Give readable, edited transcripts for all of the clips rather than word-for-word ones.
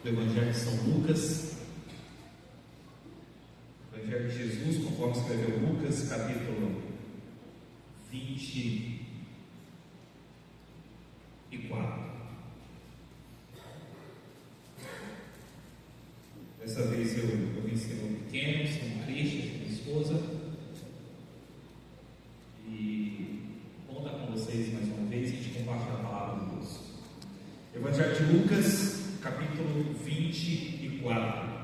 do Evangelho de São Lucas, Evangelho de Jesus, conforme escreveu Lucas, capítulo 24. Dessa vez eu vim sendo pequeno, sendo Cristian, minha esposa, e bom estar com vocês mais uma vez e a gente compartilhar a palavra de Deus. Evangelho de Lucas, capítulo 24.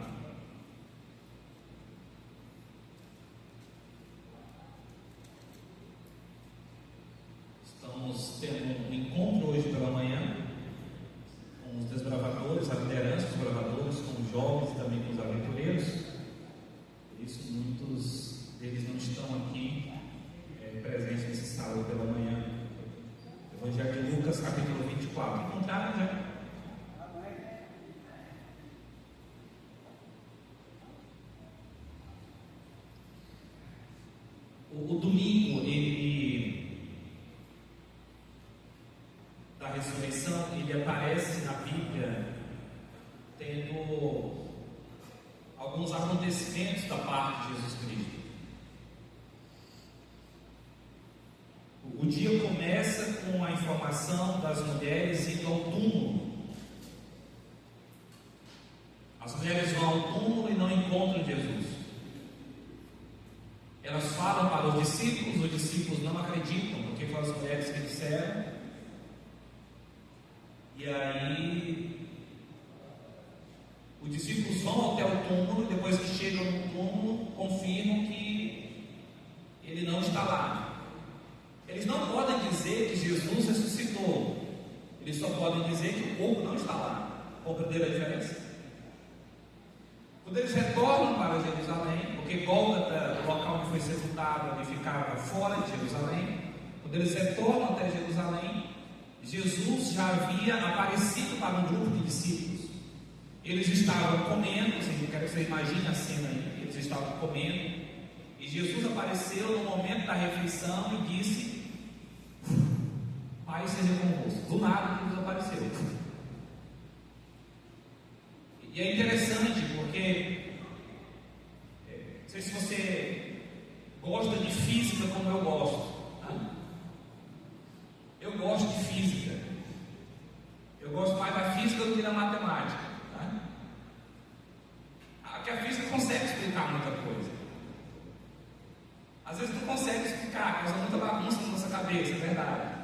Estamos tendo um encontro hoje pela manhã com os desbravadores, a liderança dos bravadores, com os jovens e também com os aventureiros. Por isso, muitos deles não estão aqui presentes nesse sábado pela manhã. Evangelho de Lucas, capítulo 24. Encontraram já? O domingo da ressurreição, ele aparece na Bíblia tendo alguns acontecimentos da parte de Jesus Cristo. O dia começa com a informação das mulheres indo ao túmulo. As mulheres vão ao túmulo e não encontram Jesus. Elas falam para os discípulos não acreditam, porque foram as mulheres que disseram. E aí os discípulos vão até o túmulo e depois que chegam no túmulo confirmam que ele não está lá. Eles não podem dizer que Jesus ressuscitou, eles só podem dizer que o corpo não está lá. Compreenderam a diferença? Quando eles retornam para Jerusalém, porque Gólgota, o local onde foi sepultado, ele ficava fora de Jerusalém. Quando eles retornam até Jerusalém, Jesus já havia aparecido para um grupo de discípulos. Eles estavam comendo, eu quero que você imagine a cena aí. Eles estavam comendo e Jesus apareceu no momento da refeição e disse: Pai seja convosco. Do nada Jesus apareceu. E é interessante porque não sei se você gosta de física como eu gosto. Eu gosto de física. Eu gosto mais da física do que da matemática. Porque a física consegue explicar muita coisa. Às vezes não consegue explicar, causa muita bagunça na nossa cabeça, é verdade.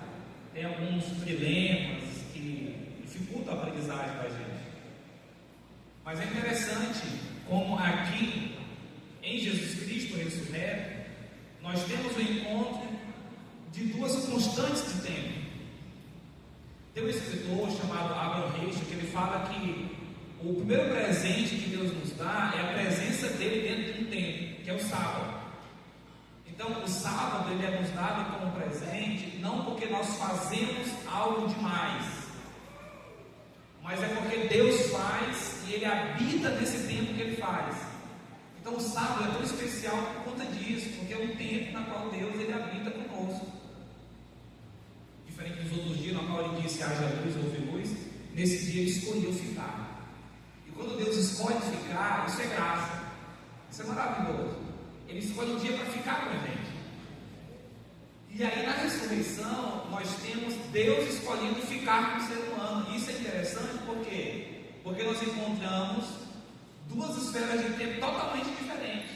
Tem alguns dilemas que dificultam a aprendizagem para a gente. Mas é interessante como aqui, em Jesus Cristo ressurreto, nós temos o encontro de duas constantes de tempo. Tem um escritor chamado Abraham Heschel que ele fala que o primeiro presente que Deus nos dá é a presença dele dentro de um tempo, que é o sábado. Então o sábado ele é nos dado como presente, não porque nós fazemos algo demais, mas é porque Deus faz e ele habita nesse tempo que ele faz. Então o sábado é tão especial por conta disso, porque é um tempo na qual Deus ele habita conosco. Diferente dos outros dias, na qual ele disse haja luz, houve luz, nesse dia ele escolheu ficar. E quando Deus escolhe ficar, isso é graça, isso é maravilhoso. Ele escolhe um dia para ficar com a gente. E aí na ressurreição nós temos Deus escolhendo ficar com o ser humano. Isso é interessante porque nós encontramos duas esferas de tempo totalmente diferentes.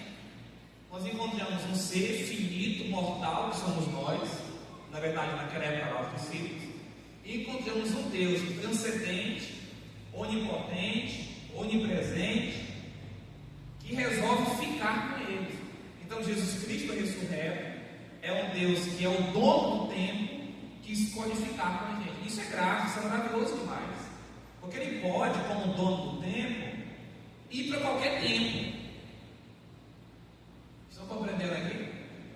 Nós encontramos um ser finito, mortal, que somos nós, na verdade naquela época eram os discípulos, e encontramos um Deus transcendente, onipotente, onipresente, que resolve ficar com eles. Então Jesus Cristo ressurreto é um Deus que é o dono do tempo, que escolhe ficar com a gente. Isso é graça, isso é maravilhoso demais, porque ele pode, como dono do tempo, ir para qualquer tempo. Estão compreendendo aqui?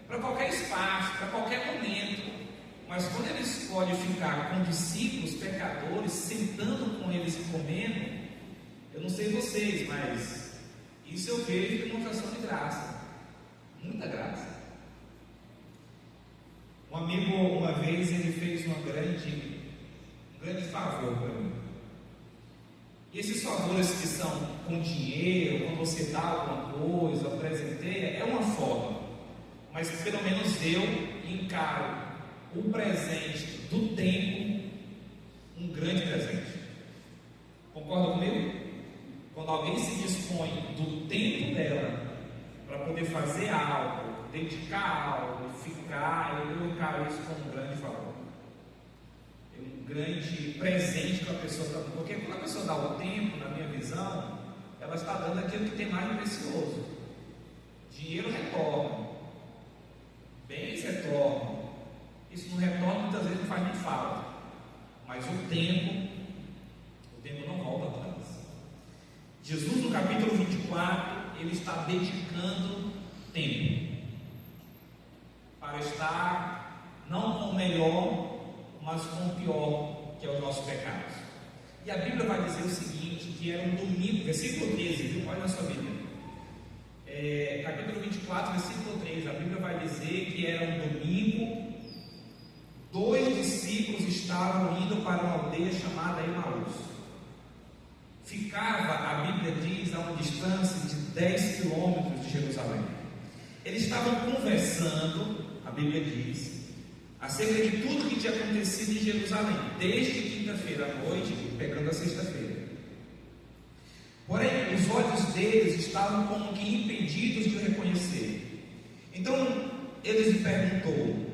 Para qualquer espaço, para qualquer momento. Mas quando ele escolhe ficar com discípulos pecadores, sentando com eles e comendo, eu não sei vocês, mas isso eu vejo demonstração de graça, muita graça. Um amigo, uma vez, ele fez um grande favor para mim. E esses favores que são com dinheiro, quando você dá alguma coisa, presenteia, é uma forma. Mas pelo menos eu encaro o presente do tempo um grande presente. Concorda comigo? Quando alguém se dispõe do tempo dela para poder fazer algo, dedicar algo, ficar, eu encaro isso como um grande favor. É um grande presente que a pessoa está dando. Porque quando a pessoa dá o tempo, na minha visão, ela está dando aquilo que tem mais de precioso. Dinheiro retorna, bens retornam. Isso não retorna, muitas vezes não faz nem falta. Mas o tempo não volta atrás. Jesus, no capítulo 24, ele está dedicando tempo para estar não com o melhor, mas com o pior, que é os nossos pecados. E a Bíblia vai dizer o seguinte, que era um domingo, versículo 13, viu? Olha na sua Bíblia. Capítulo 24, versículo 13, a Bíblia vai dizer que era um domingo, 2 discípulos estavam indo para uma aldeia chamada Emaús. Ficava, a Bíblia diz, a uma distância de 10 quilômetros de Jerusalém. Eles estavam conversando, a Bíblia diz, acerca de tudo que tinha acontecido em Jerusalém, desde quinta-feira à noite, pegando a sexta-feira. Porém, os olhos deles estavam como que impedidos de o reconhecer. Então, eles lhe perguntou: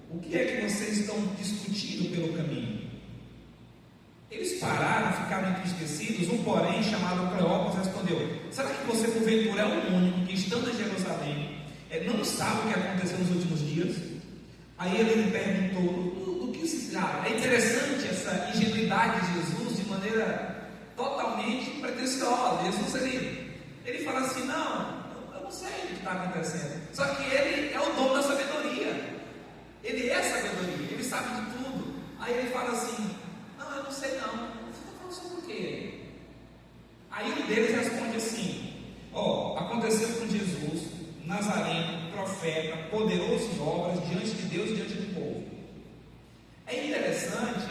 o que é que vocês estão discutindo pelo caminho? Eles pararam, ficaram entristecidos. Um, porém, chamado Cleopas, respondeu: será que você, porventura, é o único que, estando em Jerusalém, não sabe o que aconteceu nos últimos dias? Aí ele lhe perguntou: do que se trata? É interessante essa ingenuidade de Jesus, de maneira totalmente pretensiosa. Jesus, ele fala assim: não, eu não sei o que está acontecendo. Só que ele é o dono da sabedoria. Ele é sabedoria, ele sabe de tudo. Aí ele fala assim: não, eu não sei não. Você está falando sobre o quê? Aí um deles responde assim: aconteceu com Jesus Nazareno, profeta, poderoso em obras diante de Deus e diante do povo. É interessante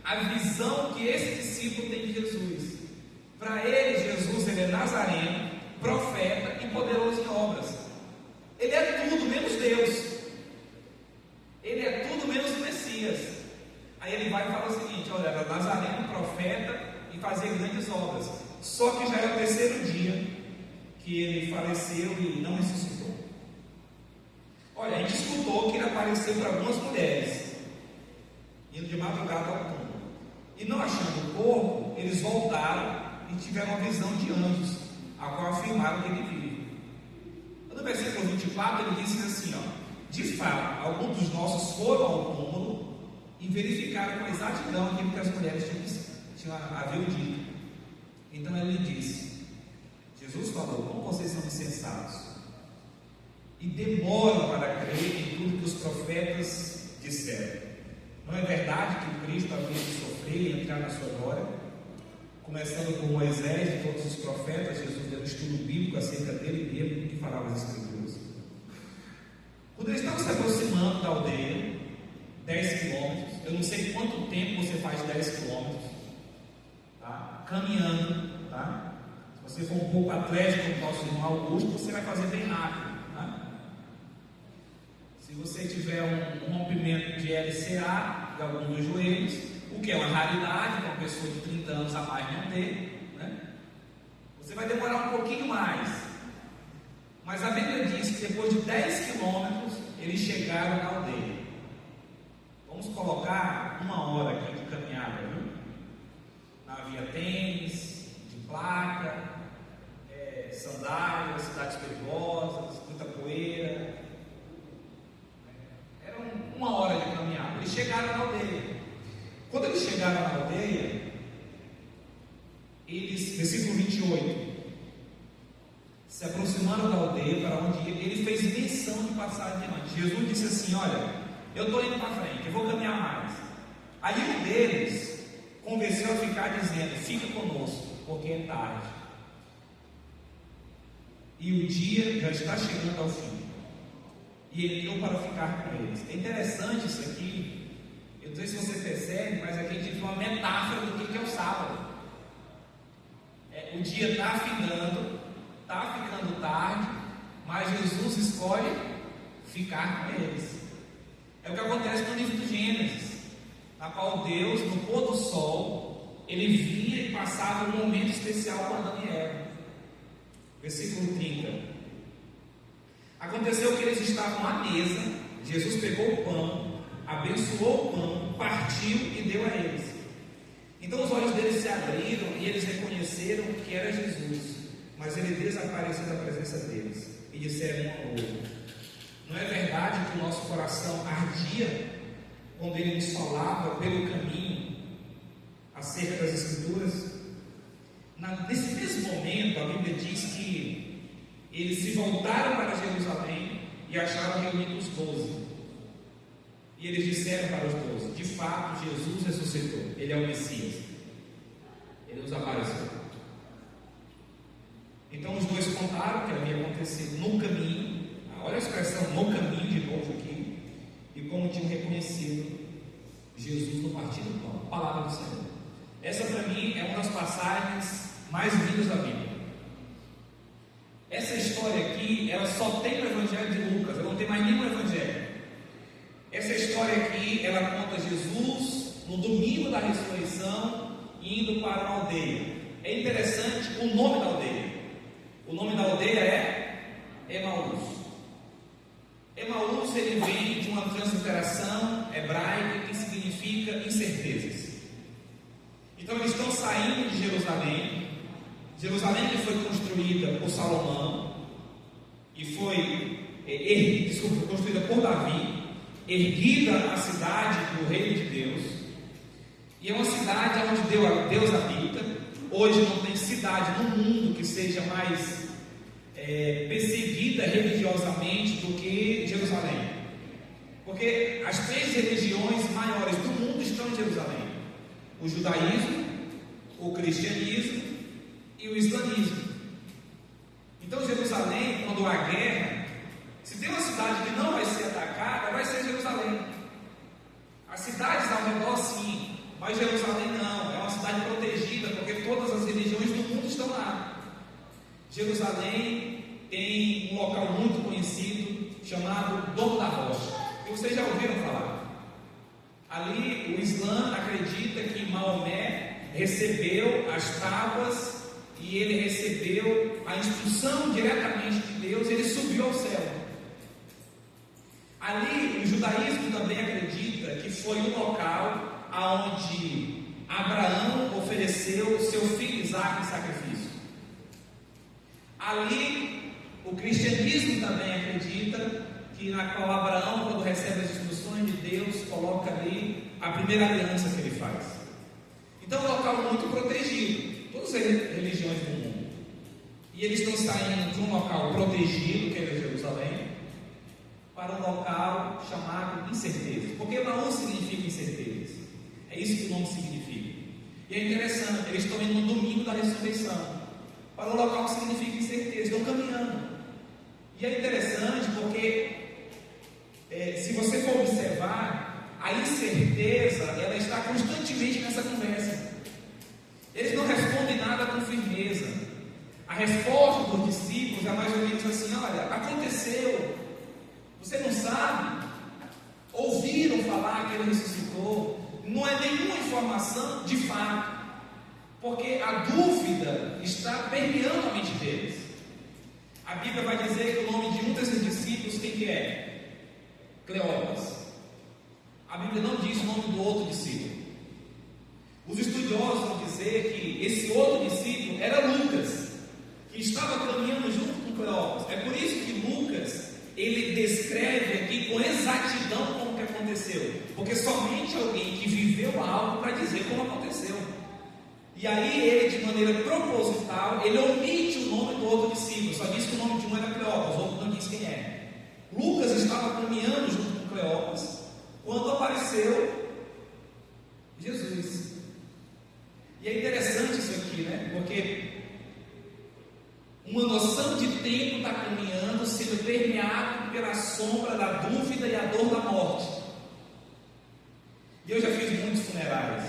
a visão que esse discípulo tem de Jesus. Para ele, Jesus, ele é Nazareno, profeta e poderoso em obras. Ele é tudo menos Deus. Ele é tudo menos o Messias. Aí ele vai e fala o seguinte: olha, era Nazareno, profeta e fazia grandes obras. Só que já é o terceiro dia que ele faleceu e não ressuscitou. Olha, a gente escutou que ele apareceu para algumas mulheres, indo de madrugada ao túmulo. E não achando o corpo, eles voltaram e tiveram uma visão de anjos, a qual afirmaram que ele vive. No versículo 24 ele disse assim: de fato, alguns dos nossos foram ao túmulo e verificaram com exatidão aquilo que as mulheres haviam dito. Então ele disse: Jesus falou, como vocês são insensatos e demoram para crer em tudo que os profetas disseram. Não é verdade que o Cristo havia de sofrer e entrar na sua glória? Começando por Moisés e todos os profetas, Jesus deu um estudo bíblico acerca dele mesmo, que falava as Escrituras. Quando eles estavam se aproximando da aldeia, 10 quilômetros, eu não sei quanto tempo você faz 10 quilômetros, tá? Caminhando, tá? Se você for um pouco atlético, como nosso irmão Augusto, você vai fazer bem rápido, tá? Se você tiver um rompimento de LCA, de algum dos joelhos, o que é uma raridade, que uma pessoa de 30 anos a mais não ter, né? Você vai demorar um pouquinho mais. Mas a Bíblia diz que depois de 10 quilômetros, eles chegaram na aldeia. Vamos colocar 1 hora aqui de caminhada, viu? Não havia tênis, de placa, sandálias, cidades perigosas, muita poeira. Era 1 hora de caminhada. Eles chegaram na aldeia. Quando eles chegaram na aldeia, versículo 28, se aproximaram da aldeia para onde ele fez menção de passar adiante. Jesus disse assim: olha, eu estou indo para frente, eu vou caminhar mais. Aí um deles convenceu a ficar dizendo: fica conosco, porque é tarde e o dia já está chegando ao fim. E ele deu para ficar com eles. É interessante isso aqui. Eu não sei se você percebe, mas aqui a gente tem uma metáfora do que é o sábado. o dia está findando, está ficando tarde, mas Jesus escolhe ficar com eles. É o que acontece no livro de Gênesis, na qual Deus, no pôr do sol, ele vinha e passava um momento especial com Adão e Eva. Versículo 30. Aconteceu que eles estavam à mesa, Jesus pegou o pão, abençoou o pão, partiu e deu a eles. Então os olhos deles se abriram e eles reconheceram que era Jesus, mas ele desapareceu da presença deles e disseram um ao outro: não é verdade que o nosso coração ardia quando ele nos falava pelo caminho acerca das Escrituras? Nesse mesmo momento, a Bíblia diz que eles se voltaram para Jerusalém e acharam reunidos os 12. E eles disseram para os 12: de fato, Jesus ressuscitou, ele é o Messias, ele nos apareceu. Então os dois contaram o que havia acontecido no caminho. Olha a expressão no caminho de novo aqui. E como tinham reconhecido Jesus no partir do pão. Palavra do Senhor. Essa para mim é uma das passagens mais lindas da Bíblia. Essa história aqui, ela só tem no Evangelho de Lucas, ela não tem mais nenhum Evangelho. Essa história aqui, ela conta Jesus no domingo da ressurreição, indo para uma aldeia. É interessante o nome da aldeia. O nome da aldeia é Emaús. Emaús, ele vem de uma transliteração hebraica que significa incertezas. Então eles estão saindo de Jerusalém. Jerusalém que foi construída por Salomão e foi construída por Davi, erguida a cidade do reino de Deus, e é uma cidade onde Deus habita. Hoje não tem cidade no mundo que seja mais perseguida religiosamente do que Jerusalém, porque as 3 religiões maiores do mundo estão em Jerusalém: o judaísmo, o cristianismo e o islamismo. Então Jerusalém, quando há guerra, se tem uma cidade que não vai ser atacada, vai ser Jerusalém. As cidades ao redor sim, mas Jerusalém não, é uma cidade protegida, porque todas as religiões do mundo estão lá. Jerusalém tem um local muito conhecido chamado Domo da Rocha, que vocês já ouviram falar. Ali o Islã acredita que Maomé recebeu as tábuas e ele recebeu a instrução diretamente de Deus, ele subiu ao céu. Ali o judaísmo também acredita que foi um local onde Abraão ofereceu seu filho Isaque em sacrifício. Ali o cristianismo também acredita que na qual Abraão, quando recebe as instruções de Deus, coloca ali a primeira aliança que ele faz. Então é um local muito protegido, todas as religiões do mundo. E eles estão saindo de um local protegido, que é Jerusalém, para um local chamado incerteza. Porque Emaús significa incerteza. É isso que o nome significa. E é interessante, eles estão indo no domingo da ressurreição para um local que significa incerteza, estão caminhando. E é interessante porque se você for observar, a incerteza ela está constantemente nessa conversa. Eles não respondem nada com firmeza. A resposta dos discípulos é mais ou menos assim: olha, aconteceu, você não sabe? Ouviram falar que ele ressuscitou? Não é nenhuma informação de fato, porque a dúvida está permeando a mente deles. A Bíblia vai dizer que o nome de um desses discípulos, quem que é? Cleópas. A Bíblia não diz o nome do outro discípulo. Os estudiosos vão dizer que esse outro discípulo era Lucas, que estava caminhando junto com Cleópas. É por isso que Lucas, ele descreve aqui com exatidão como que aconteceu, porque somente alguém que viveu algo para dizer como aconteceu. E aí ele, de maneira proposital, ele omite o nome do outro discípulo, só diz que o nome de um era Cleópas, o outro não diz quem é. Lucas estava caminhando junto com Cleópas quando apareceu Jesus. E é interessante isso aqui, né? Porque uma noção de tempo está caminhando, sendo permeado pela sombra da dúvida e a dor da morte. E eu já fiz muitos funerais.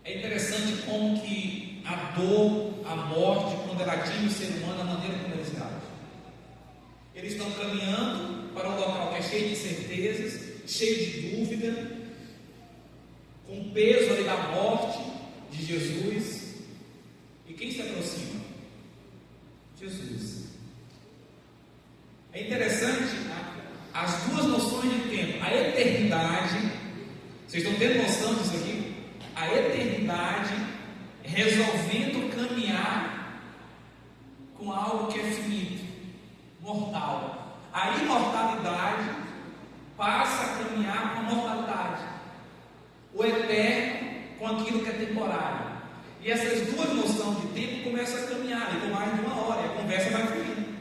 É interessante como que a dor, a morte, quando ela atinge o ser humano, a maneira como eles agem. Eles estão caminhando para um local que é cheio de incertezas, cheio de dúvida, com o peso ali da morte de Jesus. E quem se aproxima? Jesus. É interessante, as duas noções de tempo, a eternidade, vocês estão tendo noção disso aqui? A eternidade resolvendo caminhar com algo que é finito, mortal. A imortalidade passa a caminhar com a mortalidade, o eterno com aquilo que é temporário. E essas duas noções de tempo começam a caminhar, e com mais de uma hora, e a conversa vai fluindo.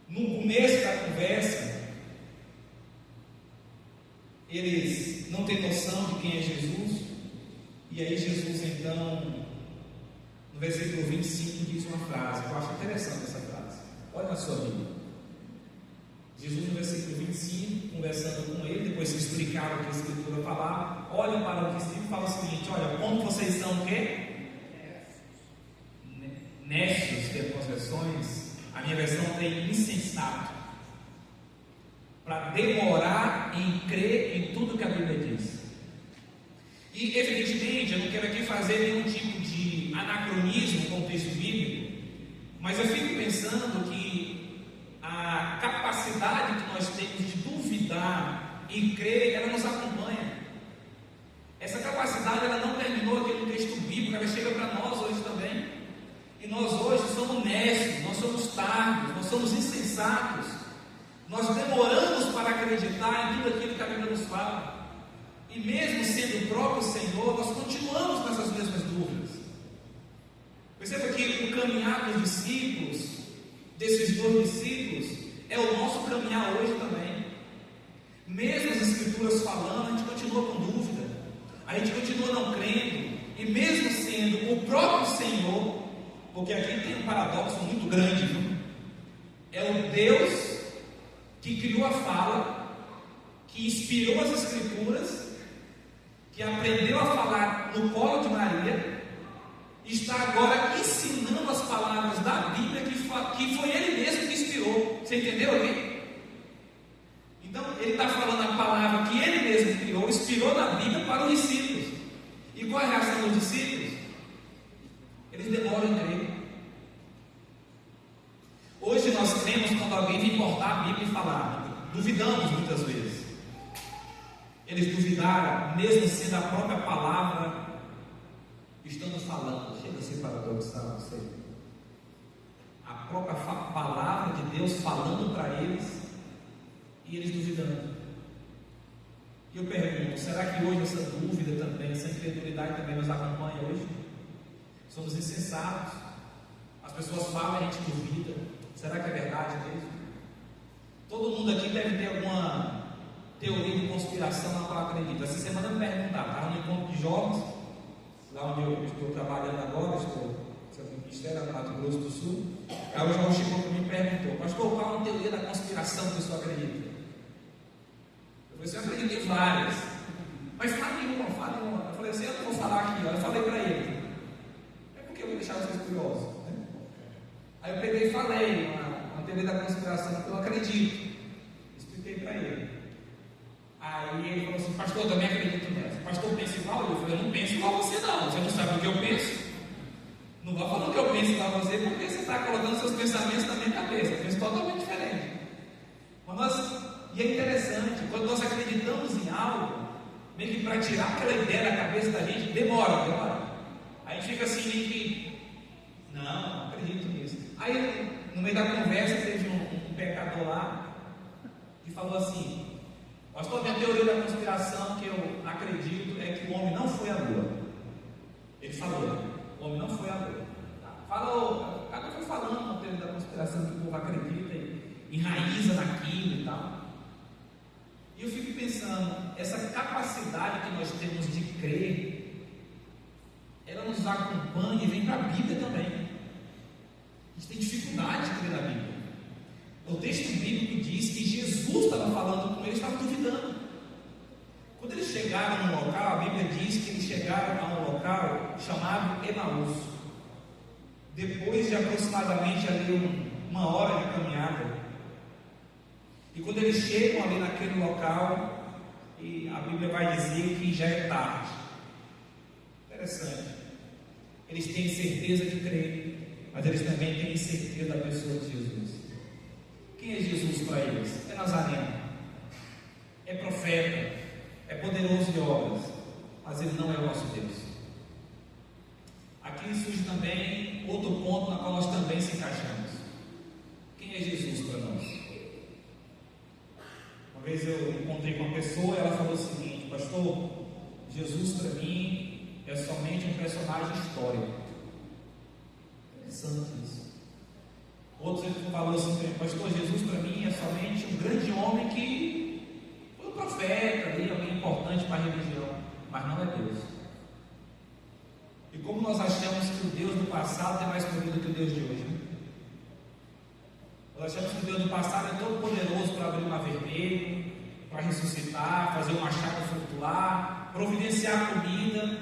No começo da conversa, eles não têm noção de quem é Jesus, e aí Jesus então, no versículo 25, diz uma frase, que eu acho interessante essa frase. Olha na sua Bíblia. Jesus no versículo 25, conversando com ele, depois de explicar o que a Escritura falava, olha para o que Escritura e fala o seguinte: olha, como vocês são o quê? Necios, que é com as versões, a minha versão tem insensato, para demorar em crer em tudo que a Bíblia diz. E evidentemente, eu não quero aqui fazer nenhum tipo de anacronismo com o texto bíblico, mas eu fico pensando que a capacidade que nós temos de duvidar e crer, ela nos acompanha. Essa capacidade, ela não terminou aqui no texto bíblico, ela chega para nós hoje também. E nós hoje somos necios, nós somos tardos, nós somos insensatos. Nós demoramos para acreditar em tudo aquilo que a Bíblia nos fala. E mesmo sendo o próprio Senhor, nós continuamos com essas mesmas dúvidas. Perceba que o caminhar dos discípulos, desses dois discípulos, é o nosso caminhar hoje também. Mesmo as Escrituras falando, a gente continua com dúvida, a gente continua não crendo, e mesmo sendo o próprio Senhor, porque aqui tem um paradoxo muito grande, viu? É o Deus que criou a fala, que inspirou as Escrituras, que aprendeu a falar no colo de Maria, está agora ensinando as palavras da Bíblia que foi Ele mesmo que inspirou. Você entendeu aqui? Então Ele está falando a palavra que Ele mesmo criou, inspirou na Bíblia para os discípulos. E qual é a reação dos discípulos? Eles demoram em crer. Hoje nós cremos quando alguém vem cortar a Bíblia e falar. Duvidamos muitas vezes. Eles duvidaram, mesmo sendo a própria palavra estando falando. Chega a ser paradoxal, não sei. A própria palavra de Deus falando para eles e eles duvidando. E eu pergunto, será que hoje essa dúvida também, essa incredulidade também nos acompanha hoje? Somos insensatos. As pessoas falam e a gente duvida. Será que é verdade mesmo? Todo mundo aqui deve ter alguma teoria de conspiração na qual acredita. Essa semana me perguntaram, estava no encontro de jovens, lá onde eu estou trabalhando agora, estou no Ministério do Mato Grosso do Sul. Aí o João chegou para mim e perguntou: pastor, qual é a teoria da conspiração que o senhor acredita? Eu falei assim: eu acredito em várias, mas fale uma. Eu falei assim: eu não vou falar aqui. Eu falei para ele: é porque eu vou deixar vocês curiosos, né? Aí eu peguei e falei uma teoria da conspiração que eu acredito, expliquei para ele. Aí ele falou assim: pastor, eu também acredito nessa. Pastor, pensa igual eu? Eu falei: eu não penso igual você não, você não sabe o que eu penso. Não vai falar o que eu penso igual você, porque você está colocando seus pensamentos na minha cabeça. Eu penso totalmente diferente. E é interessante, quando nós acreditamos em algo, meio que para tirar aquela ideia da cabeça da gente, demora. Aí a gente fica assim, meio que, não acredito nisso. Aí no meio da conversa teve um pecador lá que falou assim: pastor, minha teoria da conspiração que eu acredito é que o homem não foi à lua. Ele falou: o homem não foi à lua. Falou, cada um foi falando uma teoria da conspiração que o povo acredita e enraiza naquilo e tal. E eu fico pensando, essa capacidade que nós temos de crer, ela nos acompanha e vem para a Bíblia também. A gente tem dificuldade de crer na Bíblia. O texto bíblico diz que Jesus estava falando com eles, estava duvidando. Quando eles chegaram no local, a Bíblia diz diz que eles chegaram a um local chamado Emaús. Depois de aproximadamente ali uma hora de caminhada. E quando eles chegam ali naquele local, e a Bíblia vai dizer que já é tarde. Interessante. Eles têm certeza de crer, mas eles também têm certeza da pessoa de Jesus. Quem é Jesus para eles? É Nazareno, é profeta, é poderoso de obras, mas ele não é o nosso Deus. Aqui surge também outro ponto na qual nós também se encaixamos. Quem é Jesus para nós? Uma vez eu encontrei com uma pessoa e ela falou o seguinte: pastor, Jesus para mim é somente um personagem histórico. Interessante isso. Outros falou assim: pastor, Jesus para mim é somente um grande homem que foi um profeta, alguém importante para a religião, mas não é Deus. E como nós achamos que o Deus do passado é mais poderoso do que o Deus de hoje, né? Nós achamos que o Deus do passado é todo poderoso para abrir o mar vermelho, para ressuscitar, fazer uma chácara flutuar, providenciar comida.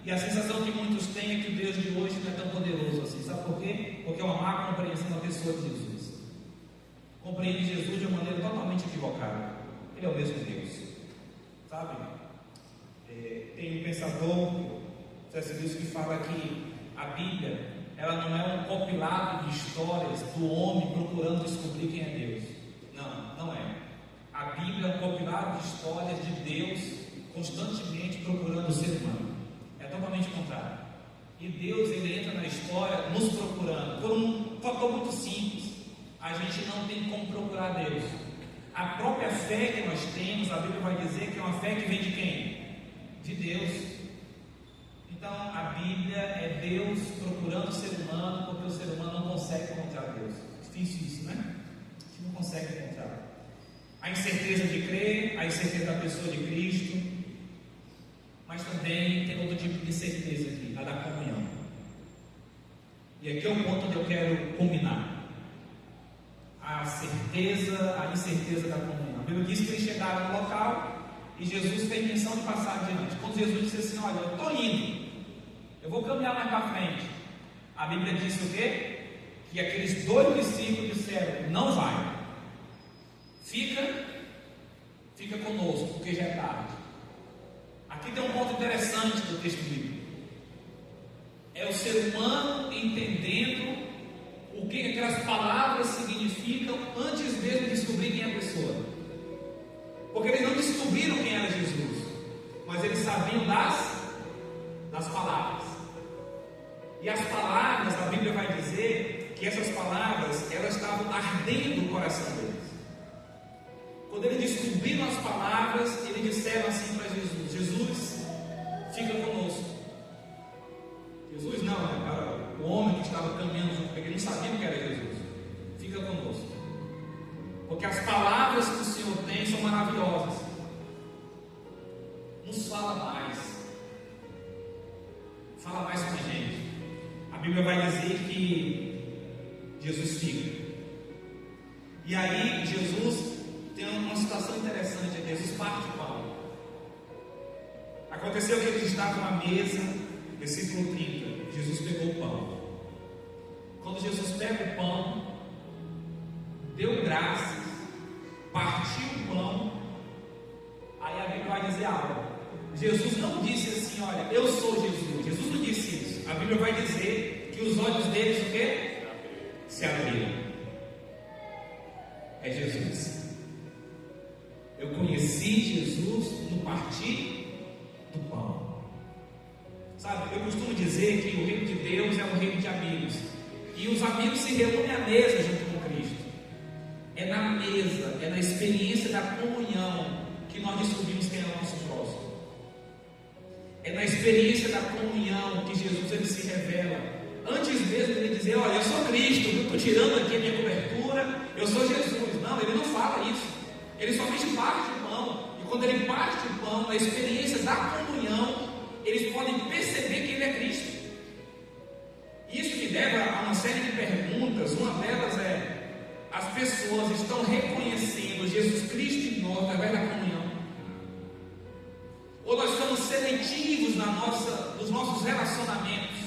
E a sensação que muitos têm é que o Deus de hoje não é tão poderoso assim. Sabe por quê? Porque é uma má compreensão da pessoa de Jesus. Compreende Jesus de uma maneira totalmente equivocada. Ele é o mesmo Deus. Sabe? Tem um pensador, C.S. Lewis, que fala que a Bíblia, ela não é um compilado de histórias do homem procurando descobrir quem é Deus. Não, não é. A Bíblia é um compilado de histórias de Deus constantemente procurando o ser humano. É totalmente contrário. E Deus, ele entra na história nos procurando por um fator muito simples: a gente não tem como procurar Deus. A própria fé que nós temos, a Bíblia vai dizer que é uma fé que vem de quem? De Deus. Então a Bíblia é Deus procurando o ser humano, porque o ser humano não consegue encontrar Deus. Difícil isso, né? A gente não consegue encontrar. A incerteza de crer, a incerteza da pessoa de Cristo, mas também tem outro tipo de certeza aqui, a da comunhão. E aqui é o ponto onde eu quero combinar: a certeza, a incerteza da comunhão. A Bíblia diz que eles chegaram no local e Jesus fez menção de passar adiante. Quando Jesus disse assim: olha, eu estou indo, eu vou caminhar mais para frente, a Bíblia disse o quê? Que aqueles dois discípulos disseram: não vai, fica conosco, porque já é tarde. Aqui tem um ponto interessante do texto bíblico. É o ser humano entendendo o que aquelas palavras significam antes mesmo de descobrir quem é a pessoa. Porque eles não descobriram quem era Jesus, mas eles sabiam das palavras. E as palavras, a Bíblia vai dizer que essas palavras, elas estavam ardendo no coração deles. Quando eles descobriram as palavras, eles disseram assim para Jesus: Jesus, fica conosco. Jesus não, né? Para o homem que estava caminhando junto com ele, não sabia que era Jesus. Fica conosco, porque as palavras que o Senhor tem são maravilhosas. Nos fala mais com a gente. A Bíblia vai dizer que Jesus fica. E aí Jesus tem uma situação interessante aqui. Jesus parte o pão. Aconteceu que eles estavam à mesa, versículo 30. Jesus pegou o pão. Quando Jesus pega o pão, deu graças, partiu o pão, aí a Bíblia vai dizer algo. Jesus não disse assim: olha, eu sou Jesus. Jesus não disse isso. A Bíblia vai dizer que os olhos deles o quê? Se abriram. É Jesus. Eu conheci Jesus no partir do pão. Sabe, eu costumo dizer que o reino de Deus é um reino de amigos, e os amigos se reúnem à mesa junto com Cristo. É na mesa, é na experiência da comunhão que nós descobrimos quem é o nosso próximo. É na experiência da comunhão que Jesus, ele se revela. Antes mesmo de ele dizer: olha, eu sou Cristo, eu estou tirando aqui a minha cobertura, eu sou Jesus. Não, ele não fala isso. Ele somente parte o pão. E quando ele parte o pão, na experiência da comunhão, eles podem perceber que ele é Cristo. Isso me leva a uma série de perguntas. Uma delas é: as pessoas estão reconhecendo Jesus Cristo em nós através da comunhão? Ou nós estamos sendo seletivos nos nossos relacionamentos,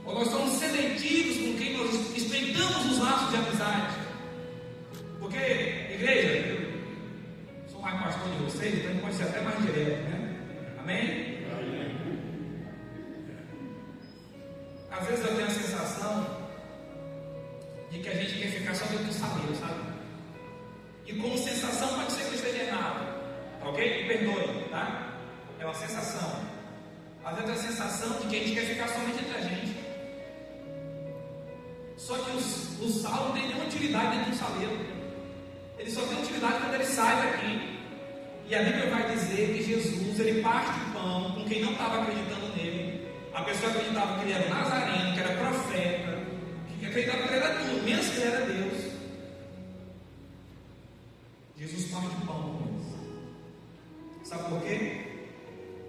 ou nós somos seletivos com quem nós espreitamos os laços de amizade. Porque, igreja, eu sou mais pastor de vocês, então pode ser até mais direto, né? Amém? Às vezes eu tenho a sensação de que a gente quer ficar só dentro do saber, sabe? E como sensação pode ser que eu esteja errado, tá ok? Me perdoe, tá? É uma sensação. Às vezes é a sensação de que a gente quer ficar somente entre a gente. Só que o sal não tem nenhuma utilidade dentro do saleiro. Ele só tem utilidade quando ele sai daqui. E a Bíblia vai dizer que Jesus, ele parte o pão com quem não estava acreditando nele. A pessoa acreditava que ele era nazareno, que era profeta, que acreditava que ele era tudo, menos que ele era Deus. Jesus parte o pão com eles. Sabe por quê?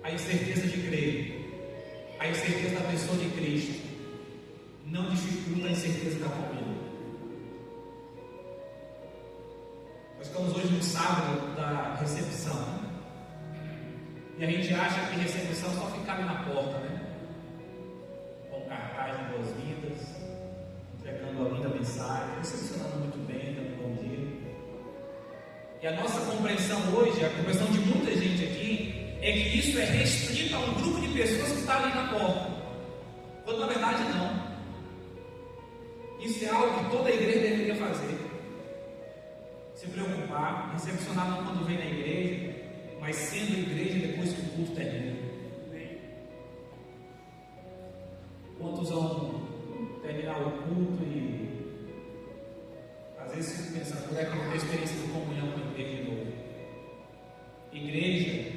A incerteza de crer, a incerteza da pessoa de Cristo, não dificulta a incerteza da comunhão. Nós estamos hoje no sábado da recepção, né? E a gente acha que recepção só fica ali na porta, né? Com cartaz de boas-vindas, entregando a linda mensagem, recepcionando muito bem, dando bom dia. E a nossa compreensão hoje, a compreensão de muita gente aqui, é que isso é restrito a um grupo de pessoas que está ali na porta, quando na verdade não. Isso é algo que toda a igreja deveria fazer. Se preocupar, recepcionar não quando vem na igreja, mas sendo igreja depois que o culto termina. Quantos vão terminar o culto e às vezes ficam pensando, como é que eu vou ter experiência de comunhão com a igreja de novo? Igreja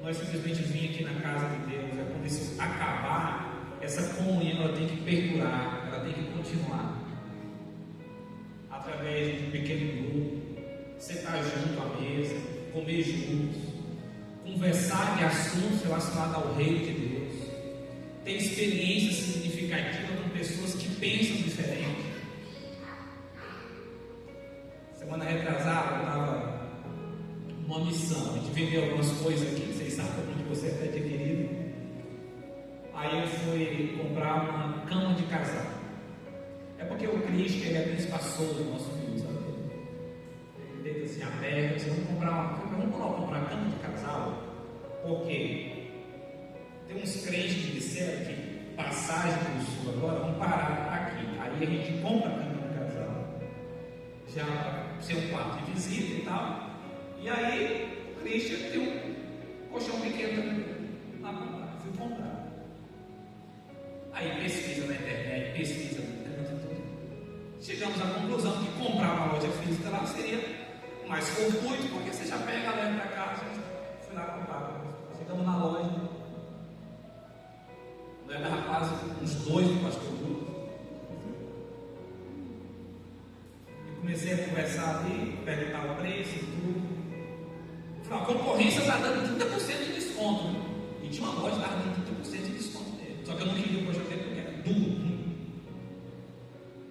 não é simplesmente vir aqui na casa de Deus, é quando isso acabar, essa comunhão ela tem que perdurar, ela tem que continuar. Através de um pequeno grupo, sentar junto à mesa, comer juntos, conversar de assuntos relacionados ao reino de Deus, ter experiência significativa com pessoas que pensam diferente. Semana retrasada eu estava numa missão, a gente vendeu algumas coisas aqui, vocês sabem como você até ter querido. Aí eu fui comprar uma cama de casal. É porque o Cristo, ele é bem espaçoso no nosso filho, sabe? Ele deita assim aberto, assim, vamos comprar uma cama de casal, porque tem uns crentes que disseram que passagem do sul agora vão parar aqui. Aí a gente compra a cama de casal, já para ser um quarto de visita e tal. E aí o Cristo tem um colchão pequeno lá para comprar. Fui comprar. Aí pesquisa na internet, pesquisa no chegamos à conclusão que comprar uma loja física lá seria mais fortuito, porque você já pega a leva para casa. Fui lá comprar. Chegamos na loja. Não era rapaz, uns dois do pastor Bruno. E comecei a conversar ali, perguntar o preço e tudo. Falei, a concorrência está dando 30% de desconto. Né? E tinha uma loja que estava dando 30% de desconto dele. Só que eu não queria o projeto dele porque era duro.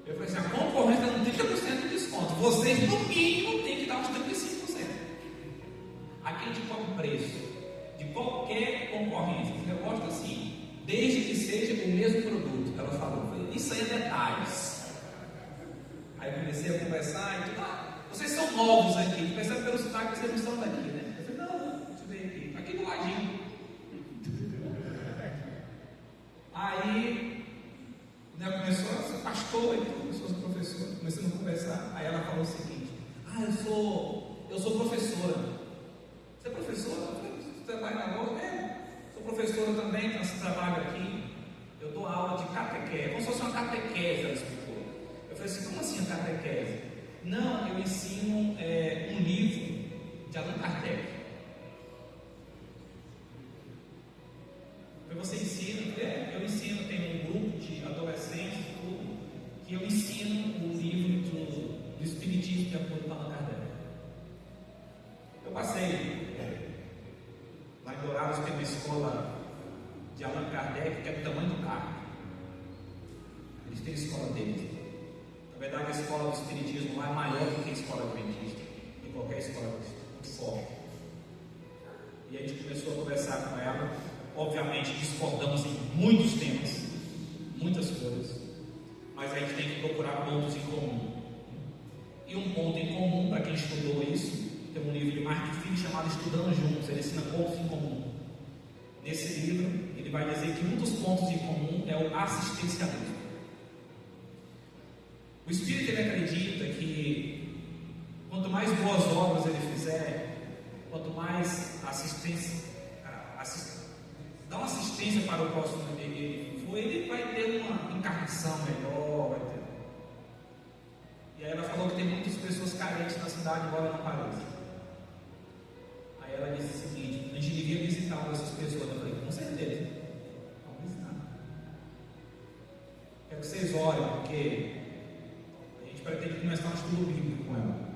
Eu falei assim, a concorrência está dando 30% de desconto. Vocês, no mínimo, têm que dar uns 35%. Aqui a gente põe o preço de qualquer concorrência. Eu gosto assim, desde que seja o mesmo produto. Ela falou, isso aí é detalhes. Aí comecei a conversar e tudo. Vocês são novos aqui. Pensando pelo sotaque, vocês não são daqui, né? Eu falei, não, deixa eu ver aqui do ladinho. Aí começou a ser pastor, começou a ser professora, começamos a conversar. Aí ela falou o seguinte: eu sou professora. Você é professora? Você trabalha na loja? Sou professora também, então você trabalha aqui. Eu dou aula de catequese, como se fosse uma catequese, ela explicou. Eu falei assim, como assim a catequese? Não, eu ensino um livro de Allan Kardec. Você ensina? Eu ensino, tem um grupo de adolescentes e tudo, que eu ensino o livro do Espiritismo de acordo com Allan Kardec. Eu passei lá em Dourados, tem uma escola de Allan Kardec que é do tamanho do carro. Eles têm a escola deles. Na verdade, a escola do Espiritismo lá é maior do que a escola adventista, de qualquer escola muito forte. E a gente começou a conversar com ela. obviamente, discordamos em muitos temas, muitas coisas, mas a gente tem que procurar pontos em comum. E um ponto em comum, para quem estudou isso, tem um livro de Mark Filho chamado Estudando Juntos, ele ensina pontos em comum. Nesse livro, ele vai dizer que um dos pontos em comum é o assistencialismo. O Espírito, ele acredita que quanto mais boas obras ele fizer, quanto mais dá uma assistência para o próximo dele for, ele vai ter uma encarnação melhor, vai ter. E aí ela falou que tem muitas pessoas carentes na cidade, embora não pareça. Aí ela disse o seguinte: a gente devia visitar essas pessoas. Eu falei, com certeza, vamos visitar. Quero que vocês orem, porque a gente pretende começar um estudo bíblico com ela.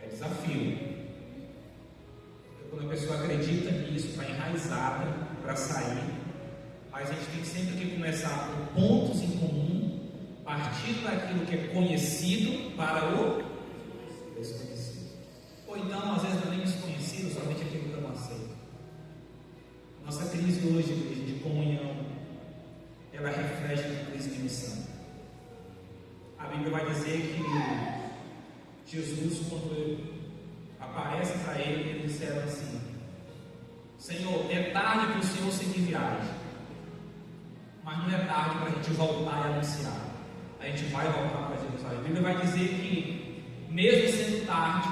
É desafio. Quando a pessoa acredita nisso, está enraizada para sair, mas a gente tem sempre que começar com pontos em comum, partindo daquilo que é conhecido para o desconhecido. Ou então, às vezes, não é nem desconhecido, somente aquilo que eu não aceito. Nossa crise hoje, igreja, de comunhão, ela reflete a crise de missão. A Bíblia vai dizer que Jesus, quando aparece para ele, eles disseram assim: Senhor, é tarde para o Senhor seguir viagem, mas não é tarde para a gente voltar e anunciar. A gente vai voltar para Jerusalém. A Bíblia vai dizer que, mesmo sendo tarde,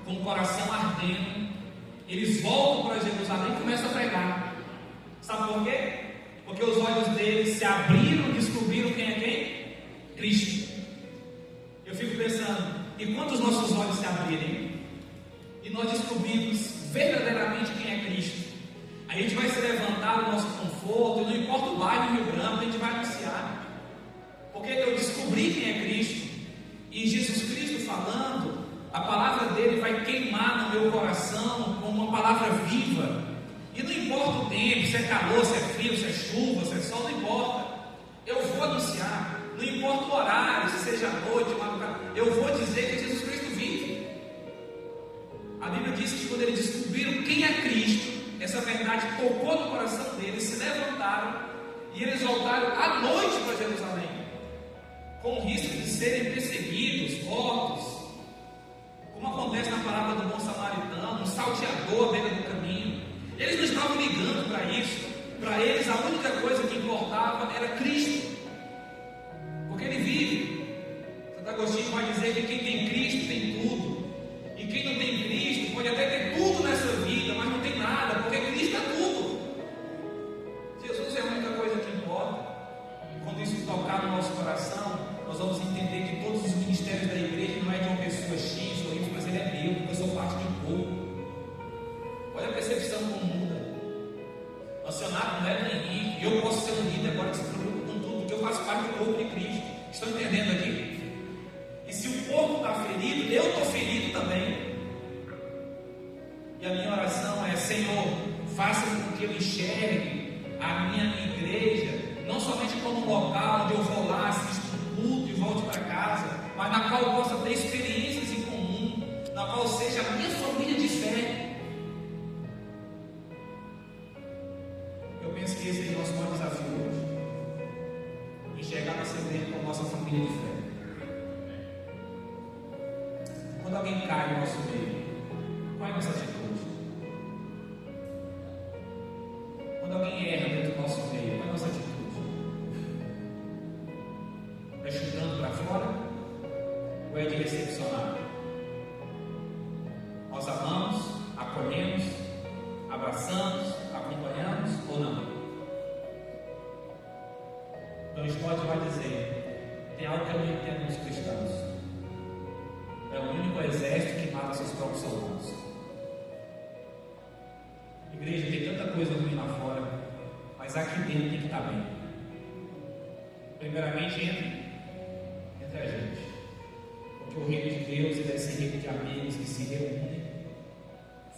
com o coração ardendo, eles voltam para Jerusalém e começam a pregar. Sabe por quê? Porque os olhos deles se abriram e descobriram quem é quem? Cristo. Eu fico pensando, e quando os nossos olhos se abrirem e nós descobrimos verdadeiramente quem é Cristo, a gente vai se levantar do nosso conforto, e não importa o bairro Rio Branco, a gente vai anunciar. Porque eu descobri quem é Cristo, e Jesus Cristo falando, a palavra dele vai queimar no meu coração como uma palavra viva. E não importa o tempo, se é calor, se é frio, se é chuva, se é sol, não importa. Eu vou anunciar. Não importa o horário, se seja noite, madrugada, eu vou dizer que Jesus Cristo vive. A Bíblia diz que quando eles descobriram quem é Cristo, essa verdade tocou no coração deles, se levantaram e eles voltaram à noite para Jerusalém, com o risco de serem perseguidos, mortos, como acontece na parábola do bom samaritano, um salteador à beira do caminho. Eles não estavam ligando para isso. Para eles a única coisa que importava era Cristo, porque Ele vive. Santo Agostinho vai dizer que quem tem Cristo tem tudo, e quem não tem Cristo pode até ter tudo nessa vida, mas não tem nada, porque Cristo é tudo. Jesus é a única coisa que importa. E quando isso tocar no nosso coração, nós vamos entender que todos os ministérios da igreja não é de uma pessoa X ou Y, mas ele é meu, porque eu sou parte de um povo. Olha a percepção como muda. Acionado não é do Henrique, eu posso ser um líder agora que se preocupa com tudo, porque eu faço parte do corpo de Cristo. Estão entendendo aqui? E se o corpo está ferido, eu estou ferido também. E a minha oração é: Senhor, faça com que eu enxergue a minha igreja não somente como um local onde eu vou lá, assisto um culto e volte para casa, mas na qual eu possa ter experiências em comum, na qual seja a minha família de fé. Eu penso que esse é o nosso maior desafio hoje: enxergar nossa igreja como nossa família de fé. Quando alguém cai no nosso meio, qual é a nossa atitude? Quando alguém erra dentro do nosso meio, qual é a nossa atitude? É chutando para fora? Ou é de recepcionar? Nós amamos, acolhemos, abraçamos, acompanhamos ou não? Então Stott vai dizer: tem algo que eu não entendo nos cristãos. É o único exército que mata seus próprios soldados. Igreja, tem tanta coisa ruim lá fora, mas aqui dentro tem que estar bem. Primeiramente entre a gente, porque o reino de Deus é esse reino de amigos que se reúnem,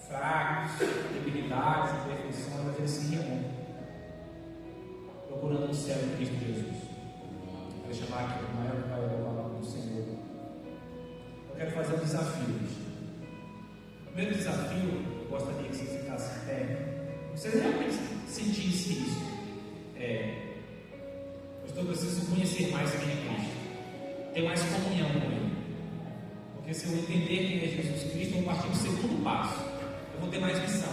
fracos, debilidades, imperfeições, mas eles se reúnem, procurando o céu em Cristo Jesus. Vou chamar aqui o maior pai da palavra do Senhor. Eu quero fazer um desafio hoje. O primeiro desafio, eu gostaria que vocês ficassem em pé. Se você realmente sentisse isso, eu preciso conhecer mais quem é Cristo, ter mais comunhão com Ele. Porque se eu entender quem é Jesus Cristo, eu vou partir do segundo passo. Eu vou ter mais missão.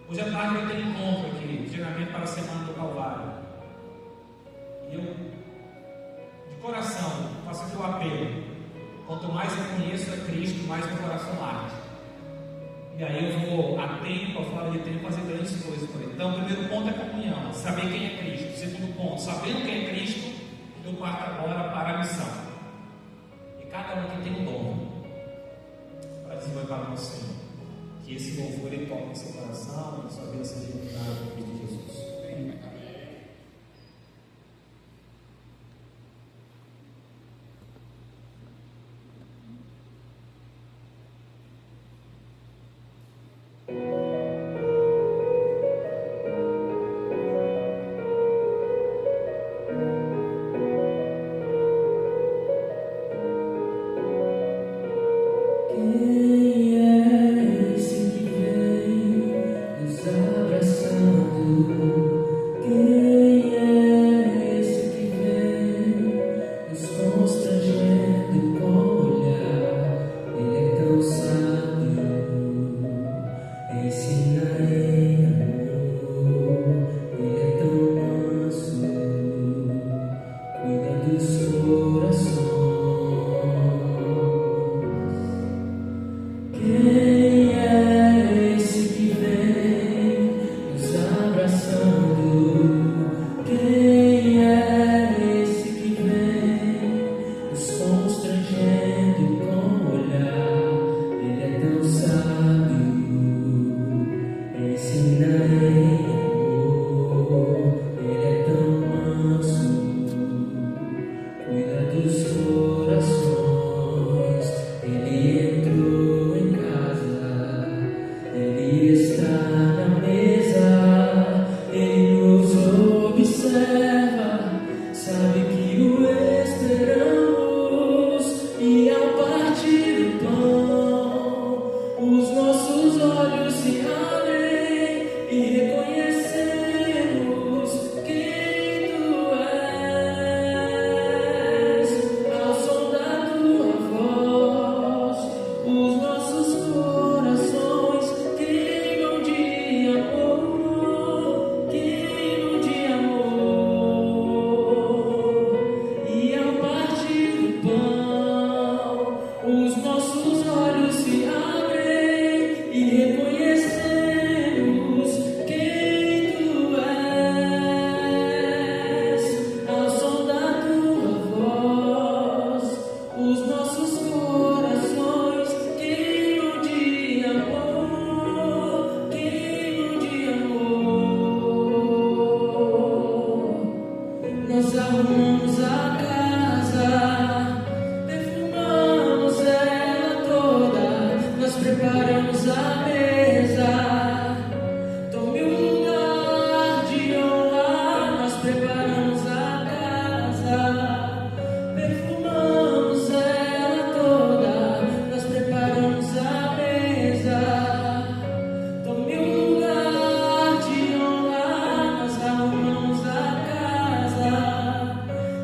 Hoje à tarde vai ter um encontro aqui, treinamento para a Semana do Calvário. E eu, de coração, faço aqui o apelo. Quanto mais eu conheço a Cristo, mais meu coração arde. E aí eu vou a tempo, a fora de tempo, fazer grandes coisas por Ele. Então, o primeiro ponto é comunhão, saber quem é Cristo. O segundo ponto, sabendo quem é Cristo, eu parto agora para a missão. E cada um aqui tem um dom para desenvolver no Senhor. Que esse louvor ele toque no seu coração e sua vida seja iluminada por Cristo Jesus. Amém.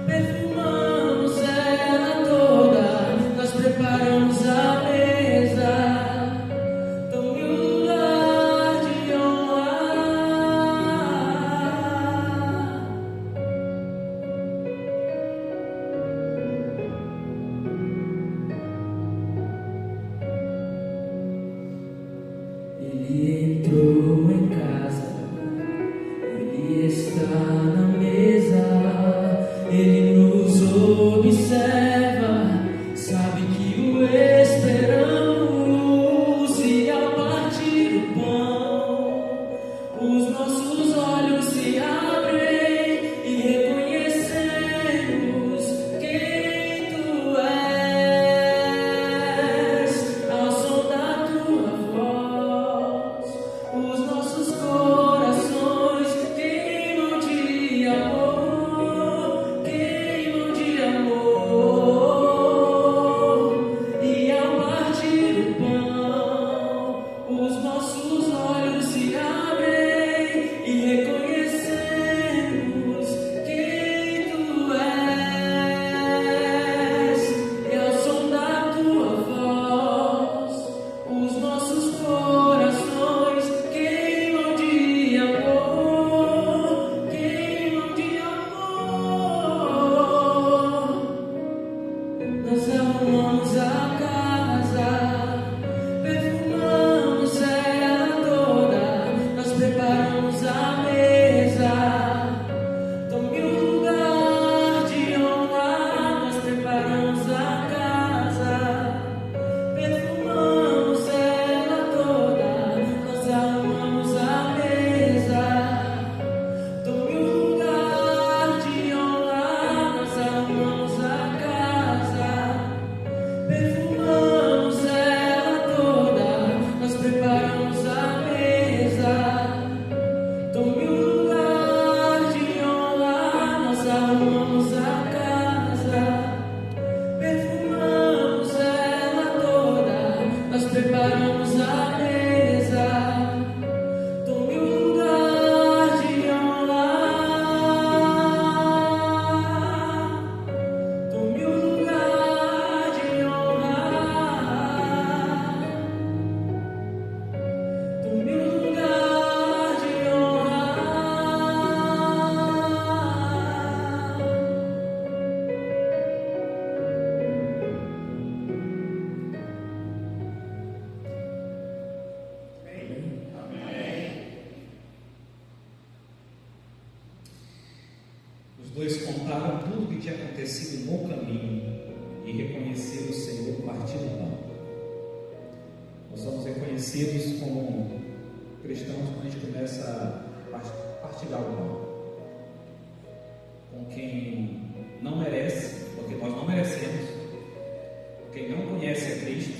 Perfume Os dois contaram tudo o que tinha acontecido no caminho e reconheceram o Senhor partindo do pão. Nós somos reconhecidos como cristãos quando a gente começa a partilhar o pão com quem não merece, porque nós não merecemos, com quem não conhece a Cristo,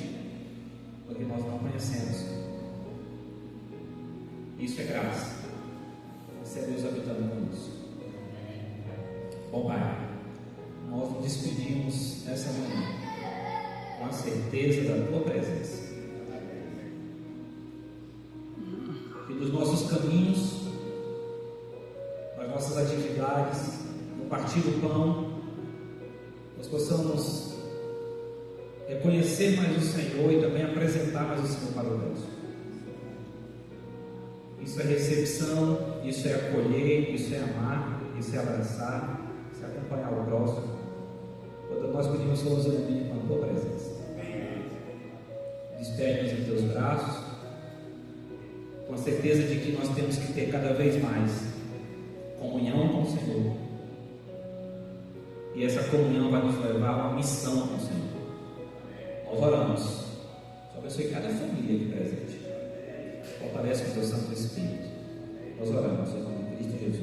porque nós não conhecemos. Isso é graça. Isso é Deus habitando conosco. Bom Pai, nós nos despedimos nessa manhã com a certeza da Tua presença. E dos nossos caminhos, das nossas atividades, no partir do pão, nós possamos reconhecer mais o Senhor e também apresentar mais o Senhor para o resto. Isso é recepção, isso é acolher, isso é amar, isso é abraçar, isso é acompanhar o próximo. Quando nós pedimos somos unidos com a Tua presença. Despede-nos em Teus braços, com a certeza de que nós temos que ter cada vez mais comunhão com o Senhor. E essa comunhão vai nos levar a uma missão com o Senhor. Nós oramos. Só abençoe cada família aqui presente. Fortalece com o Teu Santo Espírito. Nós oramos em nome de Cristo Jesus.